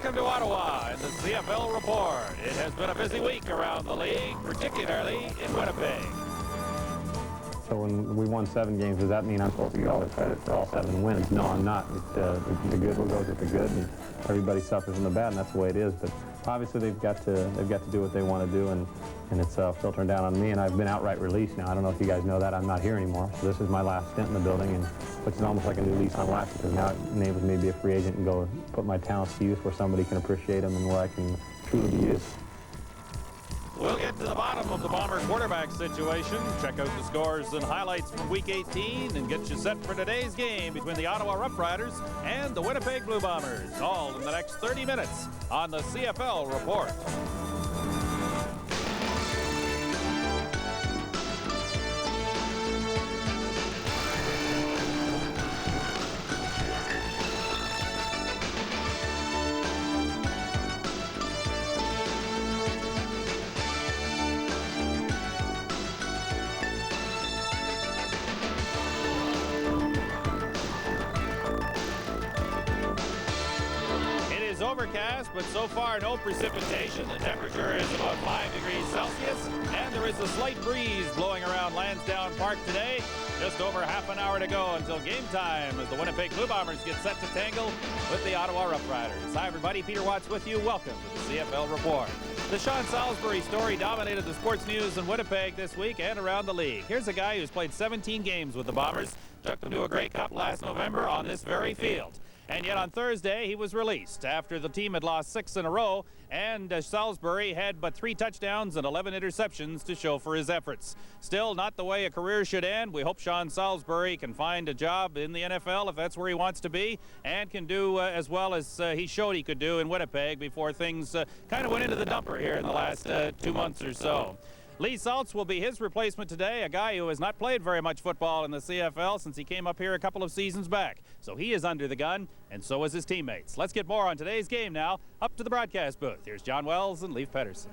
Welcome to Ottawa and the CFL Report. It has been a busy week around the league, particularly in Winnipeg. So when we won 7 games, does that mean I'm supposed to get all the credit for all 7 wins? No, I'm not. The good will go with the good, and everybody suffers in the bad, and that's the way it is. But obviously they've got to do what they want to do, and it's filtering down on me. And I've been outright released now. I don't know if you guys know that. I'm not here anymore. So this is my last stint in the building, and which is almost like a new lease on life, because now it enables me to be a free agent and go put my talents to use where somebody can appreciate them and where I can truly be used. We'll get to the bottom of the Bomber quarterback situation, check out the scores and highlights from Week 18, and get you set for today's game between the Ottawa Rough Riders and the Winnipeg Blue Bombers, all in the next 30 minutes on the CFL Report. Overcast, but so far no precipitation. The temperature is about 5 degrees Celsius, and there is a slight breeze blowing around Lansdowne Park today. Just over half an hour to go until game time as the Winnipeg Blue Bombers get set to tangle with the Ottawa Rough Riders. Hi everybody, Peter Watts with you. Welcome to the CFL Report. The Sean Salisbury story dominated the sports news in Winnipeg this week and around the league. Here's a guy who's played 17 games with the Bombers, took them to a Grey Cup last November on this very field. And yet on Thursday, he was released after the team had lost 6 in a row, and Salisbury had but 3 touchdowns and 11 interceptions to show for his efforts. Still not the way a career should end. We hope Sean Salisbury can find a job in the NFL if that's where he wants to be, and can do as well as he showed he could do in Winnipeg before things kind of went into the dumper here in the last 2 months or so. Lee Saltz will be his replacement today, a guy who has not played very much football in the CFL since he came up here a couple of seasons back. So he is under the gun, and so is his teammates. Let's get more on today's game now. Up to the broadcast booth. Here's John Wells and Leif Pedersen.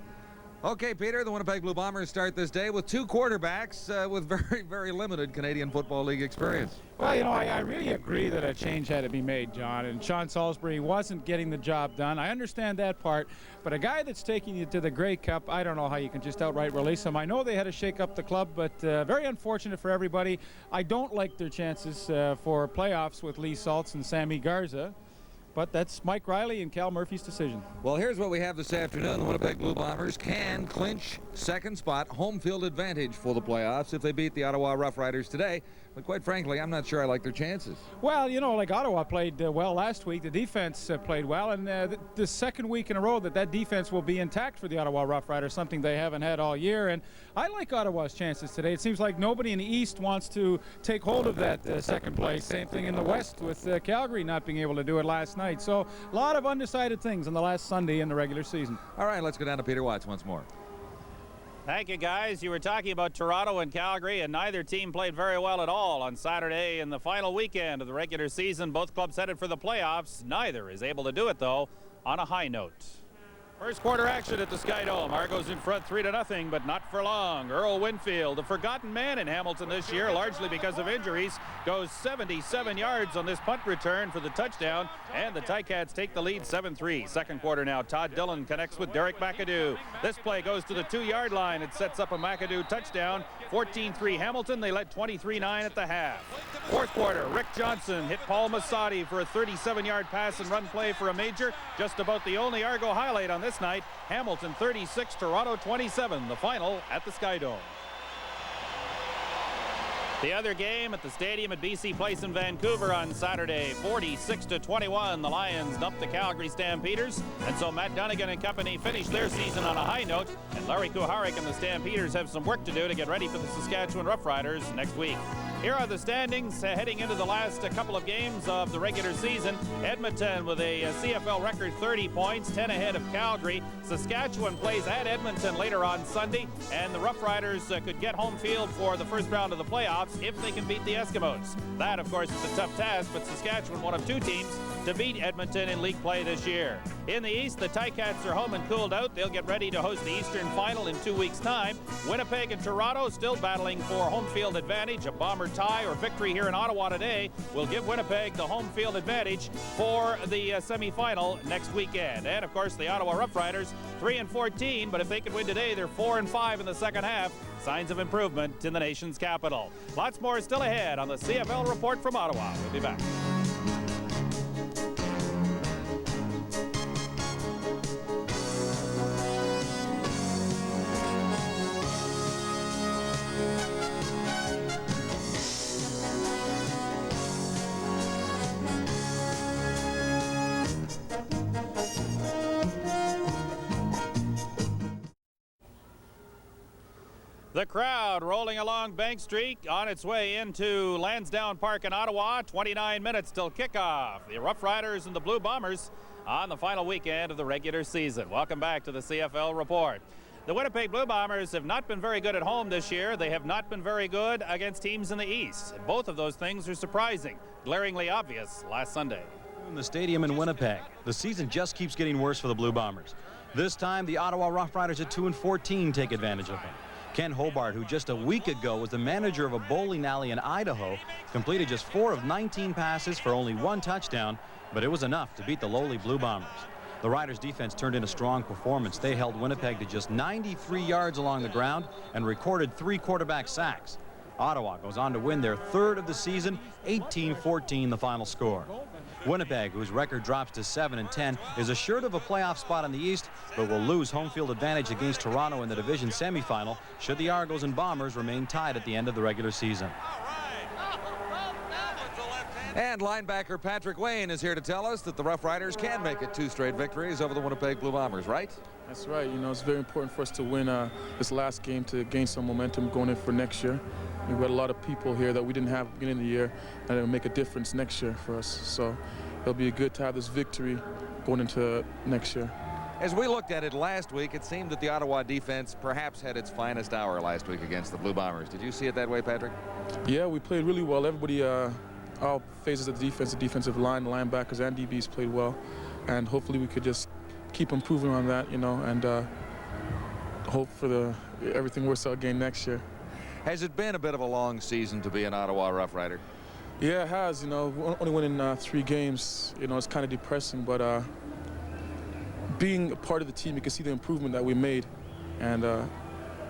Okay, Peter, the Winnipeg Blue Bombers start this day with 2 quarterbacks with very, very limited Canadian Football League experience. Well, you know, I really agree that a change had to be made, John, and Sean Salisbury wasn't getting the job done. I understand that part, but a guy that's taking you to the Grey Cup, I don't know how you can just outright release him. I know they had to shake up the club, but very unfortunate for everybody. I don't like their chances for playoffs with Lee Saltz and Sammy Garza. But that's Mike Riley and Cal Murphy's decision. Well, here's what we have this afternoon. The Winnipeg Blue Bombers can clinch second spot, home field advantage for the playoffs if they beat the Ottawa Rough Riders today. But quite frankly, I'm not sure I like their chances. Well, you know, like Ottawa played well last week. The defense played well, and the second week in a row that defense will be intact for the Ottawa Rough Riders, something they haven't had all year. And I like Ottawa's chances today. It seems like nobody in the East wants to take hold of that second place. Same thing in the West with Calgary not being able to do it last night. So a lot of undecided things on the last Sunday in the regular season. All right, let's go down to Peter Watts once more. Thank you, guys. You were talking about Toronto and Calgary, and neither team played very well at all on Saturday in the final weekend of the regular season. Both clubs headed for the playoffs. Neither is able to do it, though, on a high note. First quarter action at the Sky Dome. Argos in front 3-0, but not for long. Earl Winfield, the forgotten man in Hamilton this year, largely because of injuries, goes 77 yards on this punt return for the touchdown, and the Ticats take the lead 7-3. Second quarter now. Todd Dillon connects with Derek McAdoo. This play goes to the 2-yard line. It sets up a McAdoo touchdown. 14-3 Hamilton. They led 23-9 at the half. Fourth quarter, Rick Johnson hit Paul Masadi for a 37-yard pass and run play for a major. Just about the only Argo highlight on this night. Hamilton 36, Toronto 27, the final at the Sky Dome. The other game at the stadium at BC Place in Vancouver on Saturday, 46-21. The Lions dumped the Calgary Stampeders, and so Matt Dunnigan and company finished their season on a high note, and Larry Kuharek and the Stampeders have some work to do to get ready for the Saskatchewan Roughriders next week. Here are the standings heading into the last couple of games of the regular season. Edmonton with a CFL record 30 points, 10 ahead of Calgary. Saskatchewan plays at Edmonton later on Sunday, and the Rough Riders could get home field for the first round of the playoffs if they can beat the Eskimos. That, of course, is a tough task, but Saskatchewan, one of 2 teams to beat Edmonton in league play this year. In the East, the Ticats are home and cooled out. They'll get ready to host the Eastern Final in 2 weeks' time. Winnipeg and Toronto still battling for home field advantage. A Bomber tie or victory here in Ottawa today will give Winnipeg the home field advantage for the semifinal next weekend. And, of course, the Ottawa Roughriders, 3-14, but if they can win today, they're 4-5 in the second half. Signs of improvement in the nation's capital. Lots more still ahead on the CFL Report from Ottawa. We'll be back. The crowd rolling along Bank Street on its way into Lansdowne Park in Ottawa. 29 minutes till kickoff. The Rough Riders and the Blue Bombers on the final weekend of the regular season. Welcome back to the CFL Report. The Winnipeg Blue Bombers have not been very good at home this year. They have not been very good against teams in the East. Both of those things are surprising, glaringly obvious last Sunday. In the stadium in Winnipeg, the season just keeps getting worse for the Blue Bombers. This time, the Ottawa Rough Riders at 2-14 take advantage of them. Ken Hobart, who just a week ago was the manager of a bowling alley in Idaho, completed just 4 of 19 passes for only 1 touchdown, but it was enough to beat the lowly Blue Bombers. The Riders' defense turned in a strong performance. They held Winnipeg to just 93 yards along the ground and recorded 3 quarterback sacks. Ottawa goes on to win their 3rd of the season, 18-14 the final score. Winnipeg, whose record drops to 7-10, is assured of a playoff spot in the East, but will lose home field advantage against Toronto in the division semifinal should the Argos and Bombers remain tied at the end of the regular season. And linebacker Patrick Wayne is here to tell us that the Rough Riders can make it 2 straight victories over the Winnipeg Blue Bombers, right? That's right. You know, it's very important for us to win this last game to gain some momentum going in for next year. We've got a lot of people here that we didn't have at the beginning of the year, and it'll make a difference next year for us. So it'll be good to have this victory going into next year. As we looked at it last week, it seemed that the Ottawa defense perhaps had its finest hour last week against the Blue Bombers. Did you see it that way, Patrick? Yeah, we played really well. Everybody, all phases of the defense, the defensive line, linebackers, and DBs played well. And hopefully we could just keep improving on that, you know, and hope for everything works out again next year. Has it been a bit of a long season to be an Ottawa Rough Rider? Yeah, it has. You know, only winning 3 games, you know, it's kind of depressing. But being a part of the team, you can see the improvement that we made. And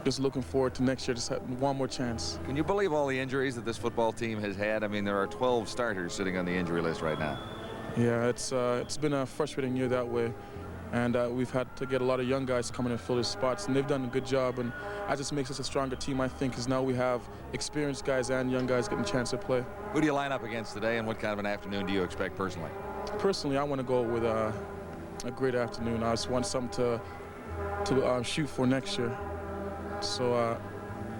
just looking forward to next year, just having one more chance. Can you believe all the injuries that this football team has had? I mean, there are 12 starters sitting on the injury list right now. Yeah, it's been a frustrating year that way. And we've had to get a lot of young guys coming and fill their spots, and they've done a good job. And that just makes us a stronger team, I think, because now we have experienced guys and young guys getting a chance to play. Who do you line up against today, and what kind of an afternoon do you expect personally? Personally, I want to go with a great afternoon. I just want something to shoot for next year. So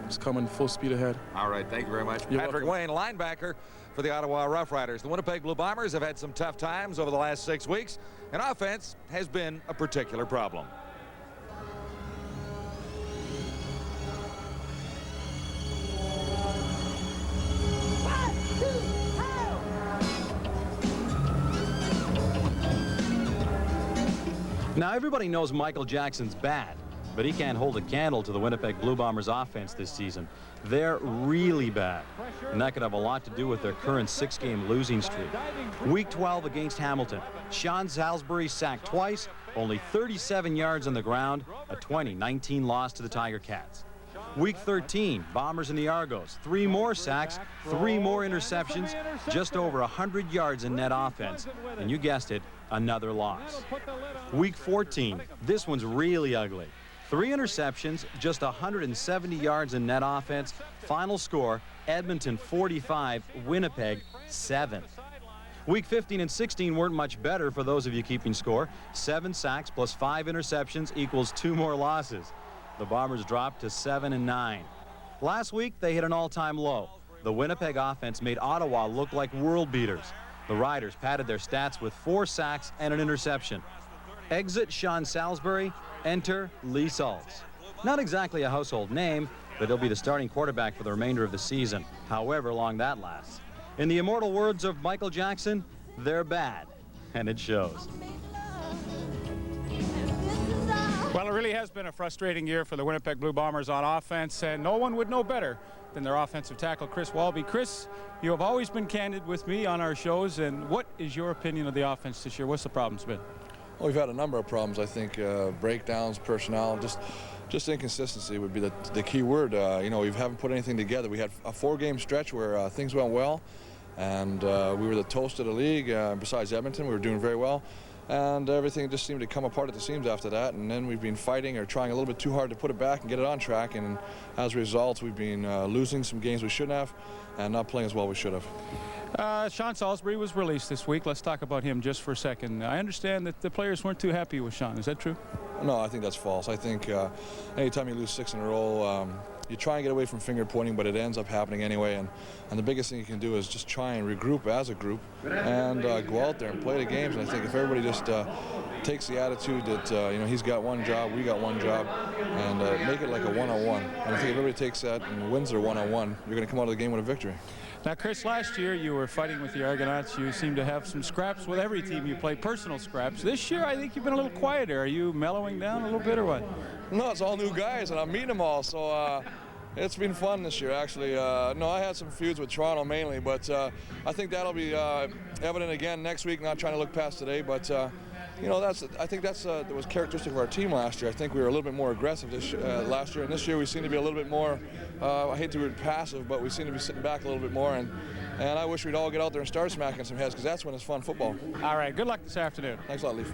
just coming full speed ahead. All right, thank you very much. You're Patrick Wayne, linebacker for the Ottawa Rough Riders. The Winnipeg Blue Bombers have had some tough times over the last 6 weeks, and offense has been a particular problem. Now, everybody knows Michael Jackson's bad, but he can't hold a candle to the Winnipeg Blue Bombers offense this season. They're really bad, and that could have a lot to do with their current 6-game losing streak. Week 12 against Hamilton, Sean Salisbury sacked twice, only 37 yards on the ground, a 20-19 loss to the Tiger Cats. Week 13, Bombers and the Argos, 3 more sacks, 3 more interceptions, just over 100 yards in net offense, and you guessed it, another loss. Week 14, this one's really ugly. 3 interceptions, just 170 yards in net offense. Final score, Edmonton 45, Winnipeg 7. Week 15 and 16 weren't much better for those of you keeping score. 7 sacks plus 5 interceptions equals 2 more losses. The Bombers dropped to 7-9. Last week, they hit an all-time low. The Winnipeg offense made Ottawa look like world beaters. The Riders padded their stats with 4 sacks and an interception. Exit Sean Salisbury, enter Lee Saltz. Not exactly a household name, but he'll be the starting quarterback for the remainder of the season, however long that lasts. In the immortal words of Michael Jackson, they're bad. and it shows. Well, it really has been a frustrating year for the Winnipeg Blue Bombers on offense, and no one would know better than their offensive tackle, Chris Walby. Chris, you have always been candid with me on our shows, and what is your opinion of the offense this year? What's the problems been? Well, we've had a number of problems. I think breakdowns, personnel, just inconsistency would be the key word. You know, we haven't put anything together. We had a 4-game stretch where things went well, and we were the toast of the league. Besides Edmonton, we were doing very well. And everything just seemed to come apart at the seams after that. And then we've been fighting or trying a little bit too hard to put it back and get it on track. And as a result, we've been losing some games we shouldn't have and not playing as well as we should have. Sean Salisbury was released this week. Let's talk about him just for a second. I understand that the players weren't too happy with Sean. Is that true? No, I think that's false. I think anytime you lose 6 in a row, you try and get away from finger pointing, but it ends up happening anyway. And the biggest thing you can do is just try and regroup as a group and go out there and play the games. And I think if everybody just takes the attitude that you know, he's got one job, we got one job, and make it like a one-on-one. And I think if everybody takes that and wins their one-on-one, you're going to come out of the game with a victory. Now, Chris, last year you were fighting with the Argonauts. You seem to have some scraps with every team you play, personal scraps. This year, I think you've been a little quieter. Are you mellowing down a little bit or what? No, it's all new guys, and I'm meeting them all, so it's been fun this year, actually. No, I had some feuds with Toronto mainly, but I think that'll be evident again next week, not trying to look past today, but you know, I think that was characteristic of our team last year. I think we were a little bit more aggressive last year, and this year we seem to be a little bit more, I hate the word passive, but we seem to be sitting back a little bit more, and I wish we'd all get out there and start smacking some heads, because that's when it's fun football. All right, good luck this afternoon. Thanks a lot, Leaf.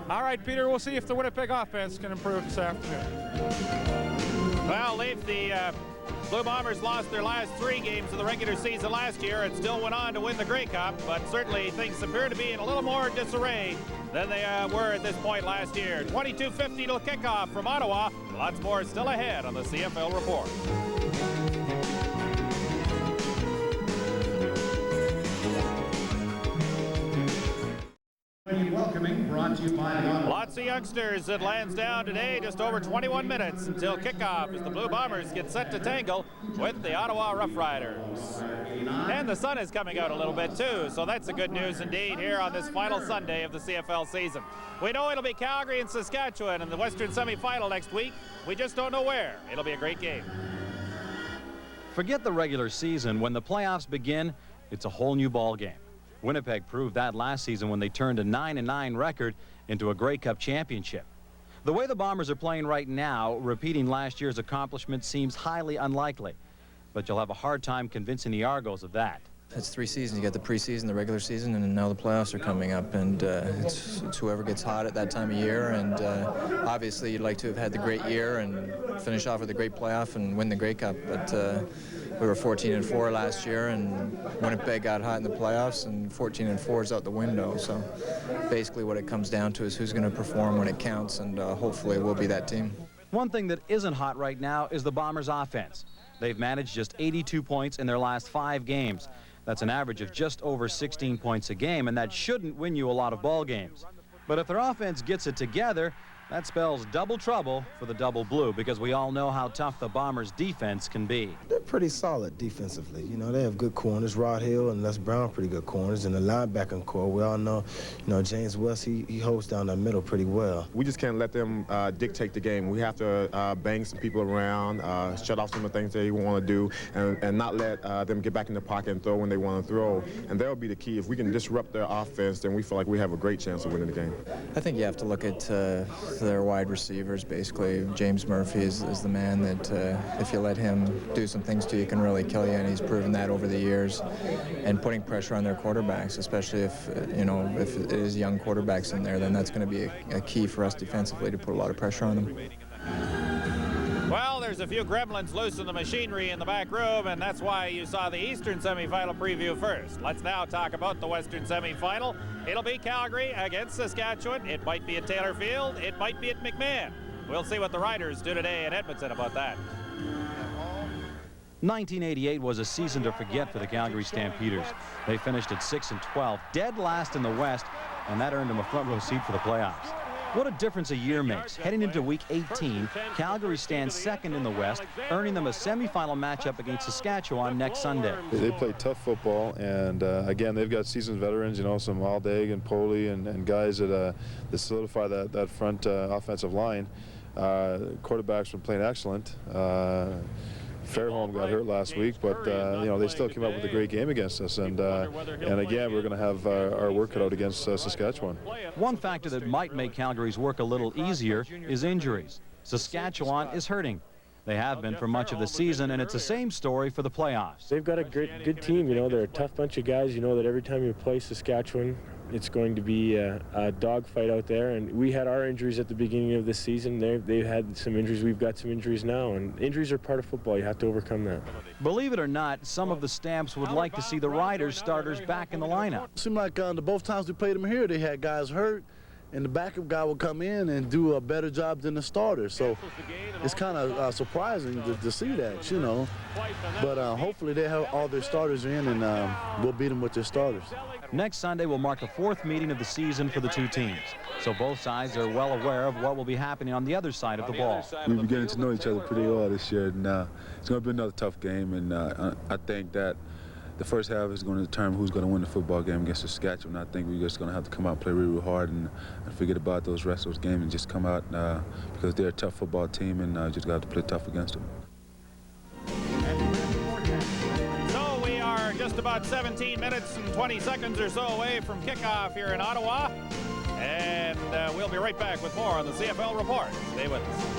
All right, Peter, we'll see if the Winnipeg offense can improve this afternoon. Well, Leaf, the Blue Bombers lost their last 3 games of the regular season last year and still went on to win the Grey Cup, but certainly things appear to be in a little more disarray than they were at this point last year. 22:50 till kickoff from Ottawa. Lots more still ahead on the CFL Report. Welcoming, brought to you by Lots of youngsters at Lansdowne today, just over 21 minutes until kickoff as the Blue Bombers get set to tangle with the Ottawa Rough Riders. And the sun is coming out a little bit too, so that's a good news indeed here on this final Sunday of the CFL season. We know it'll be Calgary and Saskatchewan in the Western semifinal next week. We just don't know where. It'll be a great game. Forget the regular season. When the playoffs begin, it's a whole new ball game. Winnipeg proved that last season when they turned a 9-9 record into a Grey Cup championship. The way the Bombers are playing right now, repeating last year's accomplishment seems highly unlikely. But you'll have a hard time convincing the Argos of that. It's 3 seasons. You got the preseason, the regular season, and now the playoffs are coming up. And it's whoever gets hot at that time of year. And obviously you'd like to have had the great year and finish off with a great playoff and win the Grey Cup. But we were 14-4 last year, and Winnipeg got hot in the playoffs, and 14-4 is out the window. So basically what it comes down to is who's going to perform when it counts, and hopefully we'll be that team. One thing that isn't hot right now is the Bombers' offense. They've managed just 82 points in their last 5 games. That's an average of just over 16 points a game, and that shouldn't win you a lot of ball games. But if their offense gets it together, that spells double trouble for the Double Blue, because we all know how tough the Bombers' defense can be. They're pretty solid defensively. You know, they have good corners. Rod Hill and Les Brown, pretty good corners. And the linebacking core, we all know, James West, he holds down the middle pretty well. We just can't let them dictate the game. We have to bang some people around, shut off some of the things they want to do, and not let them get back in the pocket and throw when they want to throw. And that'll be the key. If we can disrupt their offense, then we feel like we have a great chance of winning the game. I think you have to look at their wide receivers. Basically, James Murphy is the man that if you let him do some things to you, can really kill you, and he's proven that over the years. And putting pressure on their quarterbacks, especially if it is young quarterbacks in there, then that's going to be a key for us defensively to put a lot of pressure on them. Well, there's a few gremlins loose in the machinery in the back room, and that's why you saw the Eastern semifinal preview first. Let's now talk about the Western semifinal. It'll be Calgary against Saskatchewan. It might be at Taylor Field. It might be at McMahon. We'll see what the Riders do today in Edmonton about that. 1988 was a season to forget for the Calgary Stampeders. They finished at 6-12, dead last in the West, and that earned them a front row seat for the playoffs. What a difference a year makes. Heading into Week 18, Calgary stands second in the West, earning them a semifinal matchup against Saskatchewan next Sunday. They play tough football, and again, they've got seasoned veterans, you know, some Aldag and Poley and guys that solidify that front offensive line. Quarterbacks been playing excellent. Fairholm got hurt last week, but you know, they still came up with a great game against us, and again, we're going to have our work cut out against Saskatchewan. One factor that might make Calgary's work a little easier is injuries. Saskatchewan is hurting. They have been for much of the season, and it's the same story for the playoffs. They've got a good team. You know, they're a tough bunch of guys. You know that every time you play Saskatchewan, it's going to be a dogfight out there. And we had our injuries at the beginning of this season. They've had some injuries. We've got some injuries now, and injuries are part of football. You have to overcome that. Believe it or not, some of the Stamps would like to see the Riders starters back in the lineup. It seemed like the both times we played them here, they had guys hurt, and the backup guy will come in and do a better job than the starter. So it's kind of surprising to see that, you know. But hopefully they have all their starters in, and we'll beat them with their starters. Next Sunday will mark the 4th meeting of the season for the two teams. So both sides are well aware of what will be happening on the other side of the ball. We've been getting to know each other pretty well this year, and it's going to be another tough game, and I think that the first half is going to determine who's going to win the football game against Saskatchewan. I think we're just going to have to come out and play really hard and forget about those rest of those games and just come out because they're a tough football team, and just got to play tough against them. So we are just about 17 minutes and 20 seconds or so away from kickoff here in Ottawa. And we'll be right back with more on the CFL Report. Stay with us.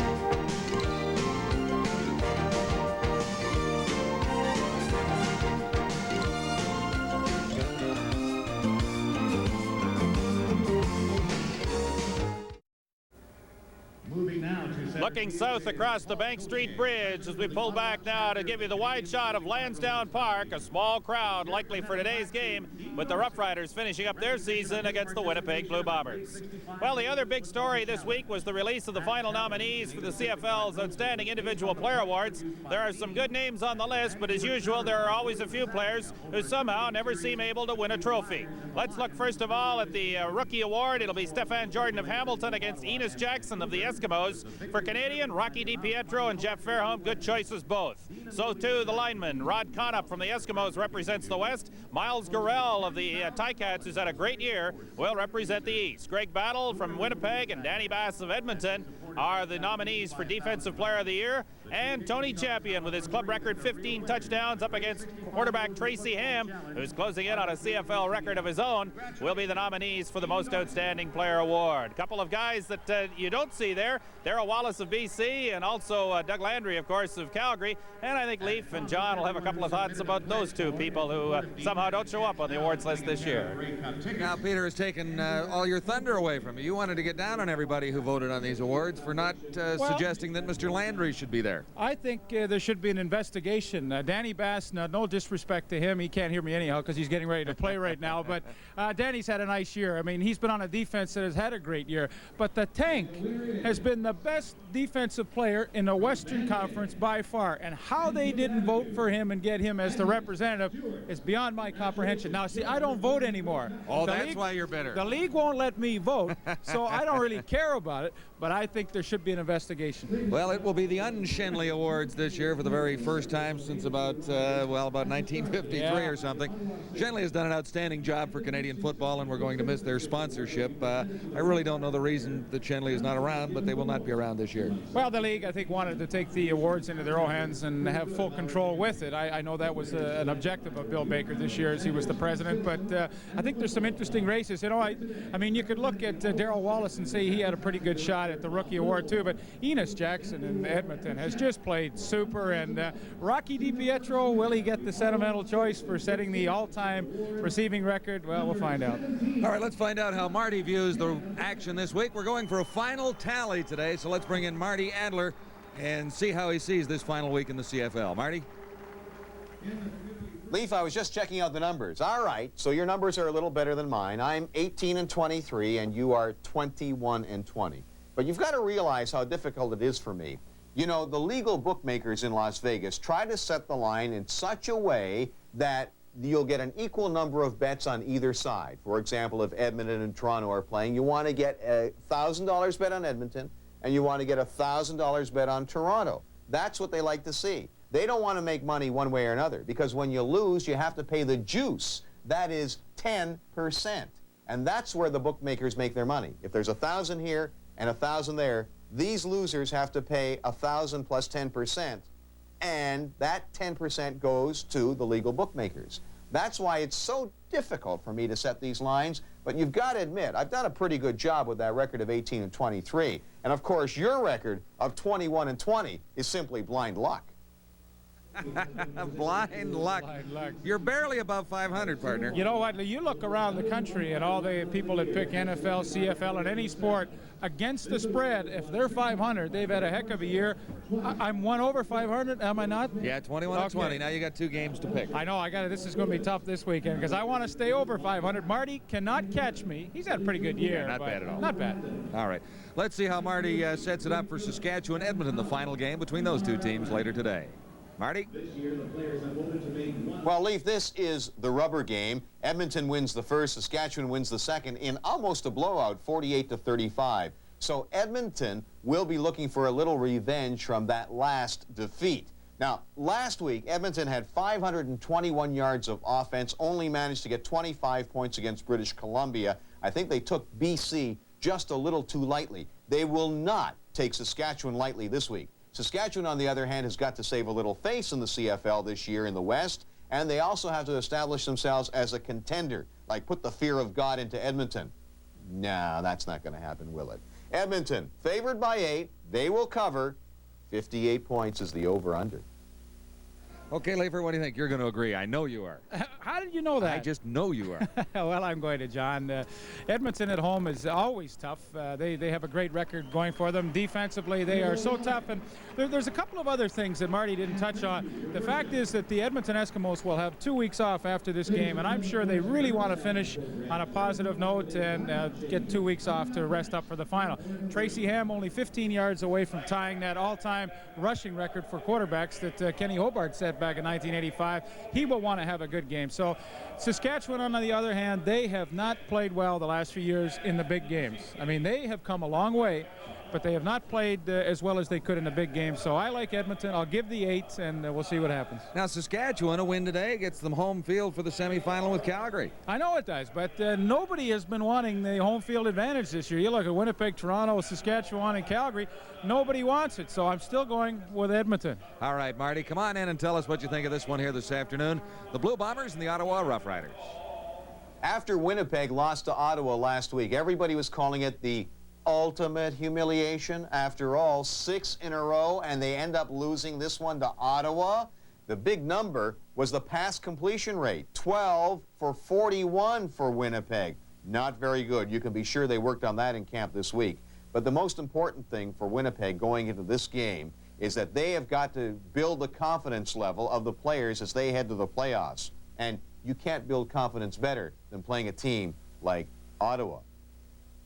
Looking south across the Bank Street Bridge as we pull back now to give you the wide shot of Lansdowne Park. A small crowd likely for today's game, with the Rough Riders finishing up their season against the Winnipeg Blue Bombers. Well, the other big story this week was the release of the final nominees for the CFL's Outstanding Individual Player Awards. There are some good names on the list, but as usual, there are always a few players who somehow never seem able to win a trophy. Let's look first of all at the Rookie Award. It'll be Stefan Jordan of Hamilton against Enos Jackson of the Eskimos. For Canadian, Rocky DiPietro and Jeff Fairholm, good choices both. So too the lineman, Rod Connup from the Eskimos represents the West. Miles Gorell of the Ticats, who's had a great year, will represent the East. Greg Battle from Winnipeg and Danny Bass of Edmonton are the nominees for Defensive Player of the Year. And Tony Champion, with his club record 15 touchdowns up against quarterback Tracy Ham, who's closing in on a CFL record of his own, will be the nominees for the Most Outstanding Player Award. A couple of guys that you don't see there. Darrell Wallace of BC and also Doug Landry, of course, of Calgary. And I think Leaf and John will have a couple of thoughts about those two people who somehow don't show up on the awards list this year. Now, Peter has taken all your thunder away from you. You wanted to get down on everybody who voted on these awards for not suggesting that Mr. Landry should be there. I think there should be an investigation. Danny Bass, no disrespect to him. He can't hear me anyhow because he's getting ready to play right now. But Danny's had a nice year. I mean, he's been on a defense that has had a great year. But the Tank has been the best defensive player in the Western Conference by far. And how they didn't vote for him and get him as the representative is beyond my comprehension. Now, see, I don't vote anymore. Oh, that's why you're bitter. The league won't let me vote, so I don't really care about it. But I think there should be an investigation. Well, it will be the Unshenley Awards this year for the very first time since about 1953 or something. Shenley has done an outstanding job for Canadian football, and we're going to miss their sponsorship. I really don't know the reason that Shenley is not around, but they will not be around this year. Well, the league, I think, wanted to take the awards into their own hands and have full control with it. I know that was an objective of Bill Baker this year as he was the president, but I think there's some interesting races. You know, I mean, you could look at Darrell Wallace and say he had a pretty good shot at the Rookie Award too, but Enos Jackson in Edmonton has just played super, and Rocky DiPietro, will he get the sentimental choice for setting the all-time receiving record? Well, we'll find out. All right, let's find out how Marty views the action this week. We're going for a final tally today, so let's bring in Marty Adler and see how he sees this final week in the CFL. Marty? Leaf, I was just checking out the numbers. All right, so your numbers are a little better than mine. I'm 18-23, and you are 21-20. But you've got to realize how difficult it is for me. You know, the legal bookmakers in Las Vegas try to set the line in such a way that you'll get an equal number of bets on either side. For example, if Edmonton and Toronto are playing, you want to get a $1,000 bet on Edmonton, and you want to get a $1,000 bet on Toronto. That's what they like to see. They don't want to make money one way or another, because when you lose, you have to pay the juice. That is 10%. And that's where the bookmakers make their money. If there's 1,000 here and 1,000 there, these losers have to pay 1,000 plus 10%, and that 10% goes to the legal bookmakers. That's why it's so difficult for me to set these lines, but you've got to admit, I've done a pretty good job with that record of 18-23. And of course, your record of 21-20 is simply blind luck. Blind luck. You're barely above 500, partner. You know what? You look around the country and all the people that pick NFL, CFL, and any sport against the spread. If they're 500, they've had a heck of a year. I'm one over 500, am I not? Yeah, 21-20. Now you got 2 games to pick. I know. I got it. This is going to be tough this weekend because I want to stay over 500. Marty cannot catch me. He's had a pretty good year. Yeah, not bad at all. Not bad. All right. Let's see how Marty sets it up for Saskatchewan-Edmonton, the final game between those 2 teams later today. Marty? Well, Leaf, this is the rubber game. Edmonton wins the first, Saskatchewan wins the second in almost a blowout, 48-35. So Edmonton will be looking for a little revenge from that last defeat. Now, last week, Edmonton had 521 yards of offense, only managed to get 25 points against British Columbia. I think they took BC just a little too lightly. They will not take Saskatchewan lightly this week. Saskatchewan, on the other hand, has got to save a little face in the CFL this year in the West, and they also have to establish themselves as a contender, like put the fear of God into Edmonton. No, that's not going to happen, will it? Edmonton, favored by 8, they will cover. 58 points is the over-under. Okay, Leifer, what do you think? You're going to agree. I know you are. How did you know that? I just know you are. Well, I'm going to John. Edmonton at home is always tough. They have a great record going for them. Defensively, they are so tough. And there's a couple of other things that Marty didn't touch on. The fact is that the Edmonton Eskimos will have 2 weeks off after this game, and I'm sure they really want to finish on a positive note and get 2 weeks off to rest up for the final. Tracy Ham only 15 yards away from tying that all-time rushing record for quarterbacks that Kenny Hobart set back in 1985. He will want to have a good game. So Saskatchewan, on the other hand, they have not played well the last few years in the big games. I mean, they have come a long way, but they have not played as well as they could in the big game. So I like Edmonton. I'll give the 8, and we'll see what happens. Now, Saskatchewan, a win today gets them home field for the semifinal with Calgary. I know it does, but nobody has been wanting the home field advantage this year. You look at Winnipeg, Toronto, Saskatchewan, and Calgary. Nobody wants it, so I'm still going with Edmonton. All right, Marty, come on in and tell us what you think of this one here this afternoon. The Blue Bombers and the Ottawa Rough Riders. After Winnipeg lost to Ottawa last week, everybody was calling it the ultimate humiliation. After all, 6 in a row, and they end up losing this one to Ottawa. The big number was the pass completion rate, 12 for 41 for Winnipeg. Not very good. You can be sure they worked on that in camp this week. But the most important thing for Winnipeg going into this game is that they have got to build the confidence level of the players as they head to the playoffs. And you can't build confidence better than playing a team like Ottawa.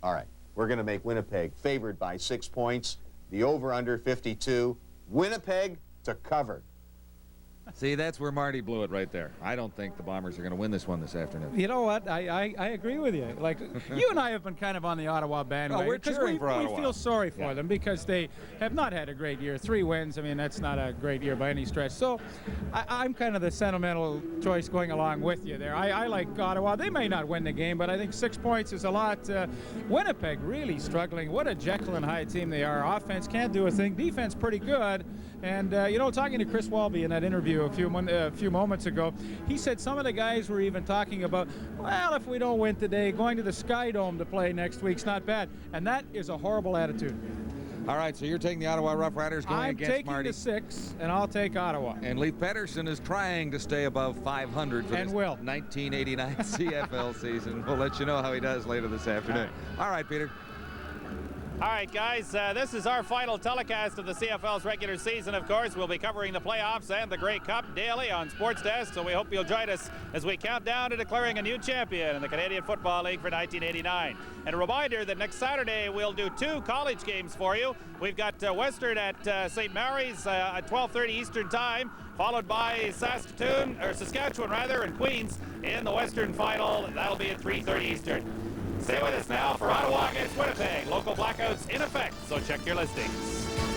All right. We're going to make Winnipeg favored by 6 points. The over-under 52. Winnipeg to cover. See, that's where Marty blew it right there. I don't think the Bombers are going to win this one this afternoon. You know what? I agree with you. Like, you and I have been kind of on the Ottawa bandwagon. We're cheering for Ottawa. We feel sorry for them because they have not had a great year. 3 wins, I mean, that's not a great year by any stretch. So I'm kind of the sentimental choice going along with you there. I like Ottawa. They may not win the game, but I think 6 points is a lot. Winnipeg really struggling. What a Jekyll and Hyde team they are. Offense can't do a thing. Defense pretty good. And, you know, talking to Chris Walby in that interview a few moments ago, he said some of the guys were even talking about, well, if we don't win today, going to the Sky Dome to play next week's not bad. And that is a horrible attitude. All right, so you're taking the Ottawa Rough Riders going against Marty. I'm taking the 6, and I'll take Ottawa. And Leif Pedersen is trying to stay above 500 for this 1989 CFL season. We'll let you know how he does later this afternoon. All right, Peter. All right, guys, this is our final telecast of the CFL's regular season, of course. We'll be covering the playoffs and the Grey Cup daily on Sports Desk, so we hope you'll join us as we count down to declaring a new champion in the Canadian Football League for 1989. And a reminder that next Saturday we'll do 2 college games for you. We've got Western at St. Mary's at 12:30 Eastern Time, followed by Saskatchewan and Queens in the Western final. That'll be at 3:30 Eastern. Stay with us now for Ottawa against Winnipeg. Local blackouts in effect, so check your listings.